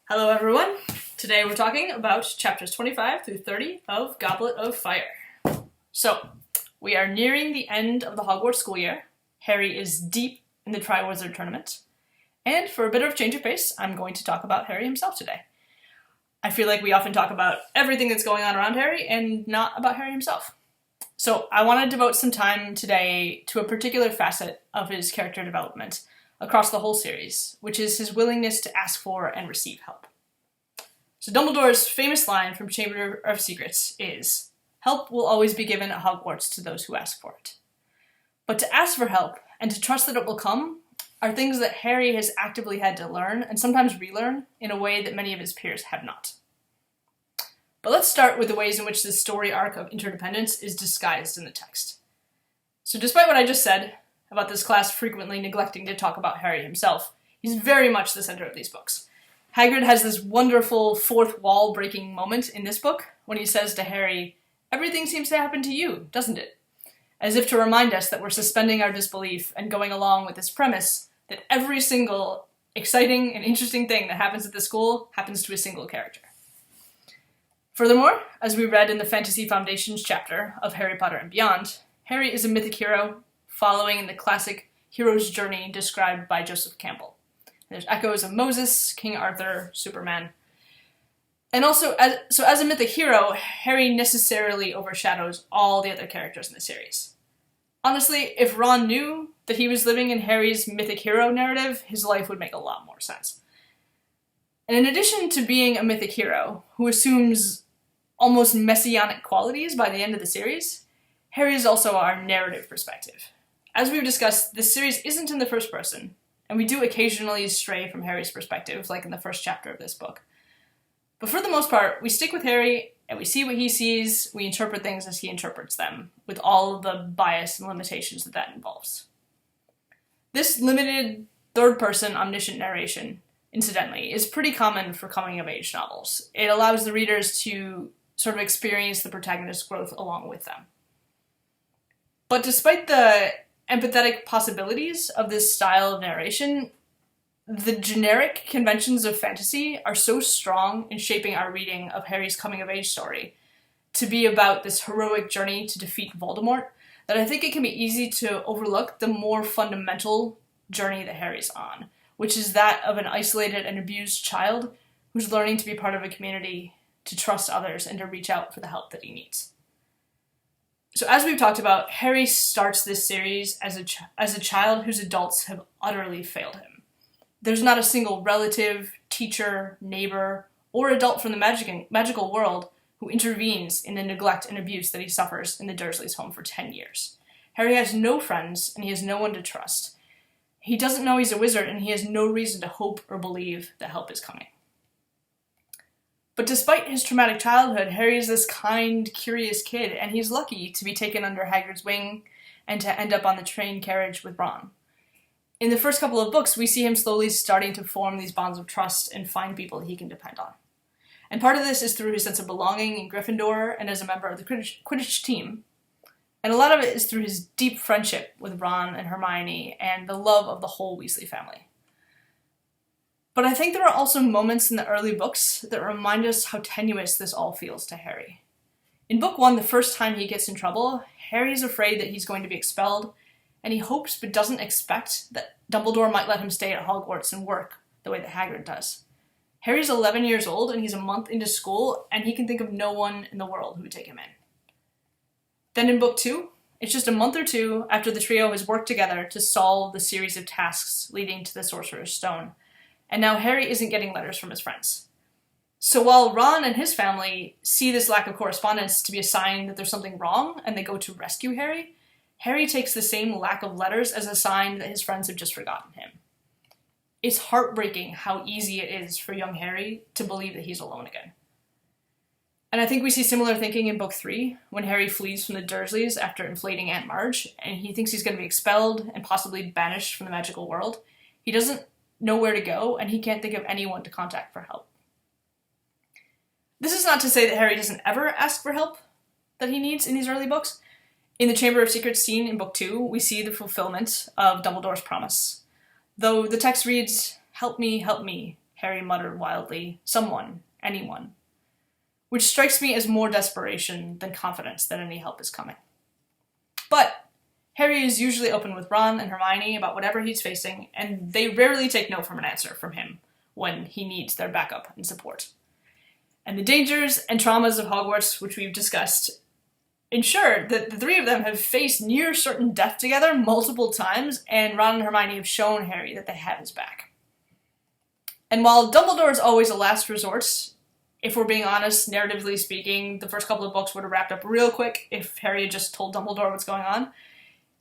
Hello everyone! Today we're talking about chapters 25 through 30 of Goblet of Fire. So, we are nearing the end of the Hogwarts school year. Harry is deep in the Triwizard Tournament. And for a bit of change of pace, I'm going to talk about Harry himself today. I feel like we often talk about everything that's going on around Harry and not about Harry himself. So, I want to devote some time today to a particular facet of his character development across the whole series, which is his willingness to ask for and receive help. So Dumbledore's famous line from Chamber of Secrets is, "Help will always be given at Hogwarts to those who ask for it." But to ask for help and to trust that it will come are things that Harry has actively had to learn and sometimes relearn in a way that many of his peers have not. But let's start with the ways in which this story arc of interdependence is disguised in the text. So despite what I just said about this class frequently neglecting to talk about Harry himself, he's very much the center of these books. Hagrid has this wonderful fourth wall breaking moment in this book when he says to Harry, "Everything seems to happen to you, doesn't it?" As if to remind us that we're suspending our disbelief and going along with this premise that every single exciting and interesting thing that happens at the school happens to a single character. Furthermore, as we read in the Fantasy Foundations chapter of Harry Potter and Beyond, Harry is a mythic hero following in the classic hero's journey described by Joseph Campbell. There's echoes of Moses, King Arthur, Superman. And also, as a mythic hero, Harry necessarily overshadows all the other characters in the series. Honestly, if Ron knew that he was living in Harry's mythic hero narrative, his life would make a lot more sense. And in addition to being a mythic hero, who assumes almost messianic qualities by the end of the series, Harry is also our narrative perspective. As we've discussed, this series isn't in the first person, and we do occasionally stray from Harry's perspective, like in the first chapter of this book. But for the most part, we stick with Harry, and we see what he sees, we interpret things as he interprets them, with all of the bias and limitations that involves. This limited third-person omniscient narration, incidentally, is pretty common for coming-of-age novels. It allows the readers to sort of experience the protagonist's growth along with them. But despite the empathetic possibilities of this style of narration, the generic conventions of fantasy are so strong in shaping our reading of Harry's coming-of-age story to be about this heroic journey to defeat Voldemort that I think it can be easy to overlook the more fundamental journey that Harry's on, which is that of an isolated and abused child who's learning to be part of a community, to trust others, and to reach out for the help that he needs. So as we've talked about, Harry starts this series as a child whose adults have utterly failed him. There's not a single relative, teacher, neighbor, or adult from the magical world who intervenes in the neglect and abuse that he suffers in the Dursleys' home for 10 years. Harry has no friends, and he has no one to trust. He doesn't know he's a wizard, and he has no reason to hope or believe that help is coming. But despite his traumatic childhood, Harry is this kind, curious kid, and he's lucky to be taken under Hagrid's wing and to end up on the train carriage with Ron. In the first couple of books, we see him slowly starting to form these bonds of trust and find people he can depend on. And part of this is through his sense of belonging in Gryffindor and as a member of the Quidditch team. And a lot of it is through his deep friendship with Ron and Hermione and the love of the whole Weasley family. But I think there are also moments in the early books that remind us how tenuous this all feels to Harry. In book 1, the first time he gets in trouble, Harry's afraid that he's going to be expelled, and he hopes but doesn't expect that Dumbledore might let him stay at Hogwarts and work the way that Hagrid does. Harry's 11 years old, and he's a month into school, and he can think of no one in the world who would take him in. Then in book 2, it's just a month or two after the trio has worked together to solve the series of tasks leading to the Sorcerer's Stone, and now Harry isn't getting letters from his friends. So while Ron and his family see this lack of correspondence to be a sign that there's something wrong and they go to rescue Harry, Harry takes the same lack of letters as a sign that his friends have just forgotten him. It's heartbreaking how easy it is for young Harry to believe that he's alone again. And I think we see similar thinking in book 3, when Harry flees from the Dursleys after inflating Aunt Marge, and he thinks he's going to be expelled and possibly banished from the magical world. He doesn't know where to go, and he can't think of anyone to contact for help. This is not to say that Harry doesn't ever ask for help that he needs in these early books. In the Chamber of Secrets scene in book 2, we see the fulfillment of Dumbledore's promise. Though the text reads, help me, Harry muttered wildly. Someone. Anyone. Which strikes me as more desperation than confidence that any help is coming. But Harry is usually open with Ron and Hermione about whatever he's facing, and they rarely take no from an answer from him when he needs their backup and support. And the dangers and traumas of Hogwarts, which we've discussed, ensure that the three of them have faced near certain death together multiple times, and Ron and Hermione have shown Harry that they have his back. And while Dumbledore is always a last resort, if we're being honest, narratively speaking, the first couple of books would have wrapped up real quick if Harry had just told Dumbledore what's going on.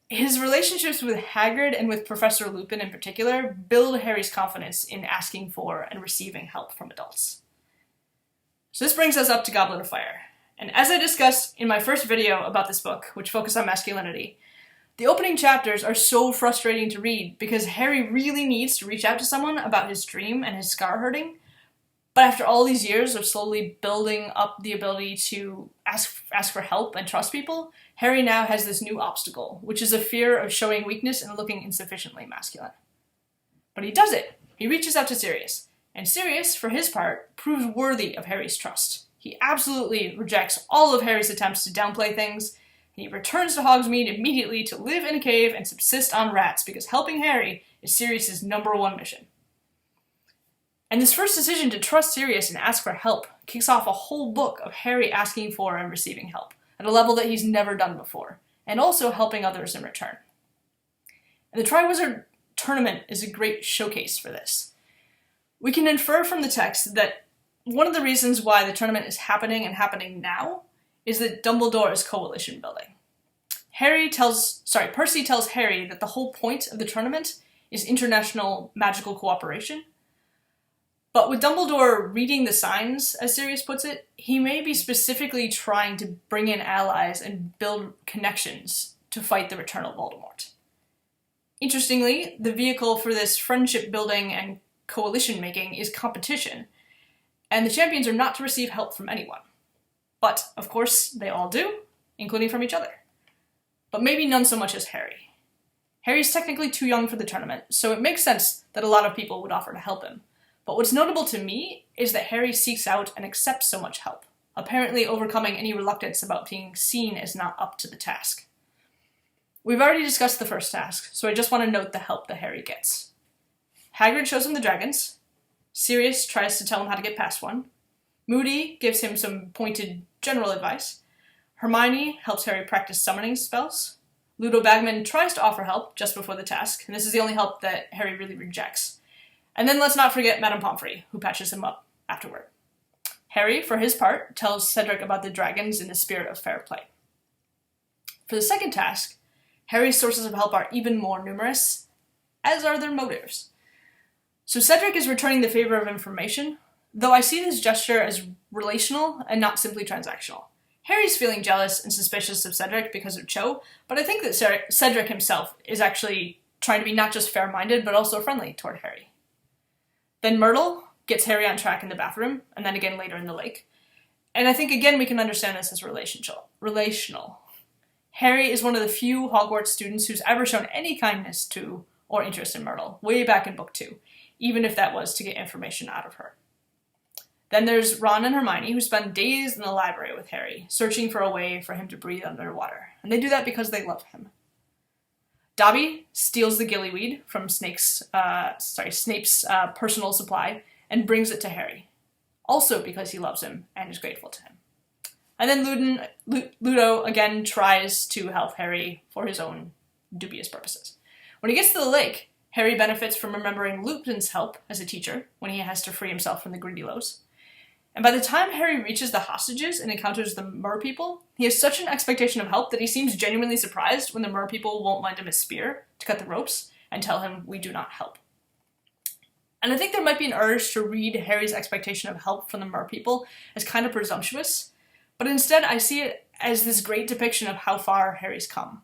His relationships with Hagrid and with Professor Lupin in particular build Harry's confidence in asking for and receiving help from adults. So this brings us up to Goblet of Fire. And as I discussed in my first video about this book, which focused on masculinity, the opening chapters are so frustrating to read because Harry really needs to reach out to someone about his dream and his scar hurting. But after all these years of slowly building up the ability to ask for help and trust people, Harry now has this new obstacle, which is a fear of showing weakness and looking insufficiently masculine. But he does it. He reaches out to Sirius, and Sirius, for his part, proves worthy of Harry's trust. He absolutely rejects all of Harry's attempts to downplay things, and he returns to Hogsmeade immediately to live in a cave and subsist on rats because helping Harry is Sirius's #1 mission. And this first decision to trust Sirius and ask for help kicks off a whole book of Harry asking for and receiving help at a level that he's never done before, and also helping others in return. And the Triwizard Tournament is a great showcase for this. We can infer from the text that one of the reasons why the tournament is happening and happening now is that Dumbledore is coalition building. Percy tells Harry that the whole point of the tournament is international magical cooperation. But with Dumbledore reading the signs, as Sirius puts it, he may be specifically trying to bring in allies and build connections to fight the return of Voldemort. Interestingly, the vehicle for this friendship building and coalition making is competition, and the champions are not to receive help from anyone. But, of course, they all do, including from each other. But maybe none so much as Harry. Harry's technically too young for the tournament, so it makes sense that a lot of people would offer to help him. But what's notable to me is that Harry seeks out and accepts so much help, apparently overcoming any reluctance about being seen as not up to the task. We've already discussed the first task, so I just want to note the help that Harry gets. Hagrid shows him the dragons, Sirius tries to tell him how to get past one, Moody gives him some pointed general advice, Hermione helps Harry practice summoning spells, Ludo Bagman tries to offer help just before the task, and this is the only help that Harry really rejects. And then let's not forget Madame Pomfrey, who patches him up afterward. Harry, for his part, tells Cedric about the dragons in the spirit of fair play. For the second task, Harry's sources of help are even more numerous, as are their motives. So Cedric is returning the favor of information, though I see this gesture as relational and not simply transactional. Harry's feeling jealous and suspicious of Cedric because of Cho, but I think that Cedric himself is actually trying to be not just fair-minded, but also friendly toward Harry. Then Myrtle gets Harry on track in the bathroom, and then again later in the lake. And I think again we can understand this as relational. Harry is one of the few Hogwarts students who's ever shown any kindness to or interest in Myrtle, way back in book 2, even if that was to get information out of her. Then there's Ron and Hermione, who spend days in the library with Harry, searching for a way for him to breathe underwater. And they do that because they love him. Dobby steals the gillyweed from Snape's personal supply and brings it to Harry, also because he loves him and is grateful to him. And then Ludo again tries to help Harry for his own dubious purposes. When he gets to the lake, Harry benefits from remembering Lupin's help as a teacher when he has to free himself from the Grindylows. And by the time Harry reaches the hostages and encounters the merpeople, he has such an expectation of help that he seems genuinely surprised when the merpeople won't lend him a spear to cut the ropes and tell him, "We do not help." And I think there might be an urge to read Harry's expectation of help from the merpeople as kind of presumptuous, but instead I see it as this great depiction of how far Harry's come.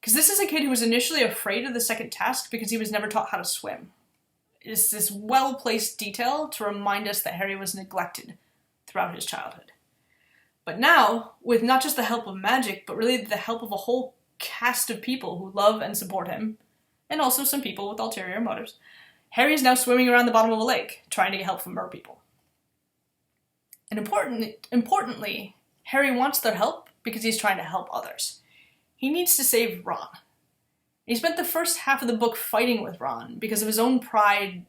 Because this is a kid who was initially afraid of the second task because he was never taught how to swim. It's this well-placed detail to remind us that Harry was neglected throughout his childhood. But now, with not just the help of magic, but really the help of a whole cast of people who love and support him, and also some people with ulterior motives, Harry is now swimming around the bottom of a lake, trying to get help from mer people. And importantly, Harry wants their help because he's trying to help others. He needs to save Ron. He spent the first half of the book fighting with Ron because of his own pride,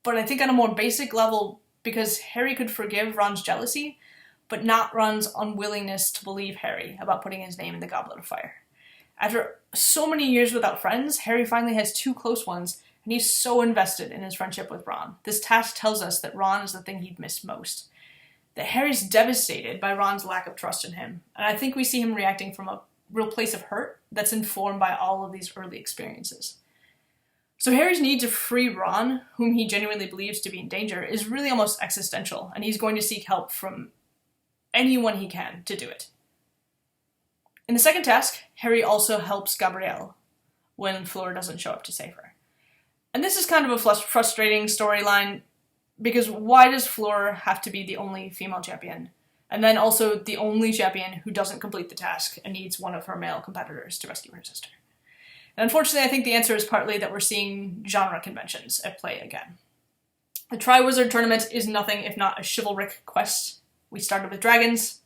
but I think on a more basic level because Harry could forgive Ron's jealousy, but not Ron's unwillingness to believe Harry about putting his name in the Goblet of Fire. After so many years without friends, Harry finally has 2 close ones, and he's so invested in his friendship with Ron. This task tells us that Ron is the thing he'd missed most. That Harry's devastated by Ron's lack of trust in him, and I think we see him reacting from a real place of hurt that's informed by all of these early experiences. So Harry's need to free Ron, whom he genuinely believes to be in danger, is really almost existential, and he's going to seek help from anyone he can to do it. In the second task, Harry also helps Gabrielle when Fleur doesn't show up to save her. And this is kind of a frustrating storyline, because why does Fleur have to be the only female champion? And then also the only champion who doesn't complete the task and needs one of her male competitors to rescue her sister. And unfortunately, I think the answer is partly that we're seeing genre conventions at play again. The Triwizard Tournament is nothing if not a chivalric quest. We started with dragons,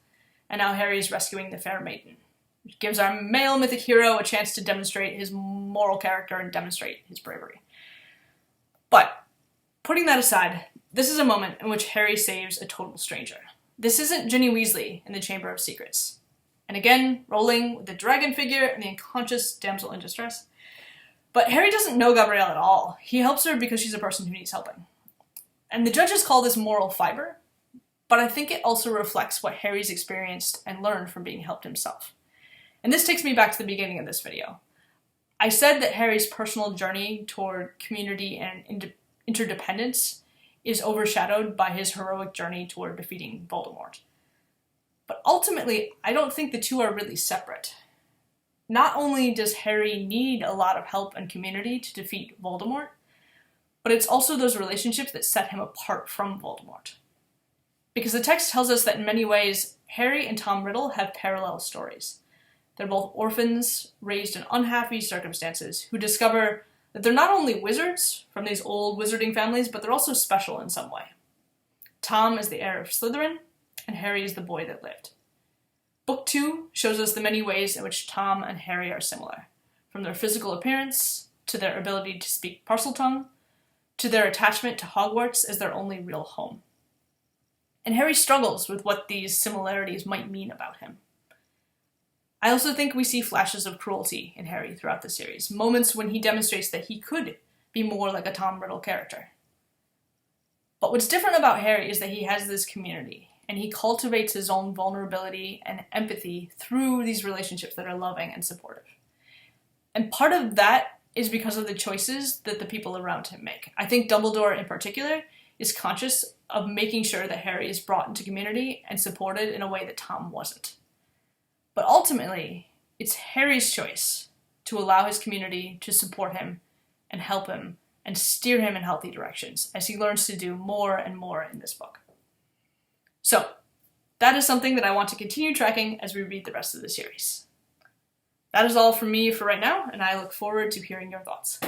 and now Harry is rescuing the Fair Maiden, which gives our male mythic hero a chance to demonstrate his moral character and demonstrate his bravery. But, putting that aside, this is a moment in which Harry saves a total stranger. This isn't Ginny Weasley in the Chamber of Secrets. And again, rolling with the dragon figure and the unconscious damsel in distress. But Harry doesn't know Gabrielle at all. He helps her because she's a person who needs helping. And the judges call this moral fiber, but I think it also reflects what Harry's experienced and learned from being helped himself. And this takes me back to the beginning of this video. I said that Harry's personal journey toward community and interdependence is overshadowed by his heroic journey toward defeating Voldemort. But ultimately, I don't think the two are really separate. Not only does Harry need a lot of help and community to defeat Voldemort, but it's also those relationships that set him apart from Voldemort. Because the text tells us that in many ways, Harry and Tom Riddle have parallel stories. They're both orphans, raised in unhappy circumstances, who discover that they're not only wizards from these old wizarding families, but they're also special in some way. Tom is the heir of Slytherin, and Harry is the boy that lived. Book 2 shows us the many ways in which Tom and Harry are similar, from their physical appearance, to their ability to speak Parseltongue, to their attachment to Hogwarts as their only real home. And Harry struggles with what these similarities might mean about him. I also think we see flashes of cruelty in Harry throughout the series, moments when he demonstrates that he could be more like a Tom Riddle character. But what's different about Harry is that he has this community, and he cultivates his own vulnerability and empathy through these relationships that are loving and supportive. And part of that is because of the choices that the people around him make. I think Dumbledore in particular is conscious of making sure that Harry is brought into community and supported in a way that Tom wasn't. But ultimately, it's Harry's choice to allow his community to support him and help him and steer him in healthy directions as he learns to do more and more in this book. So, that is something that I want to continue tracking as we read the rest of the series. That is all from me for right now, and I look forward to hearing your thoughts.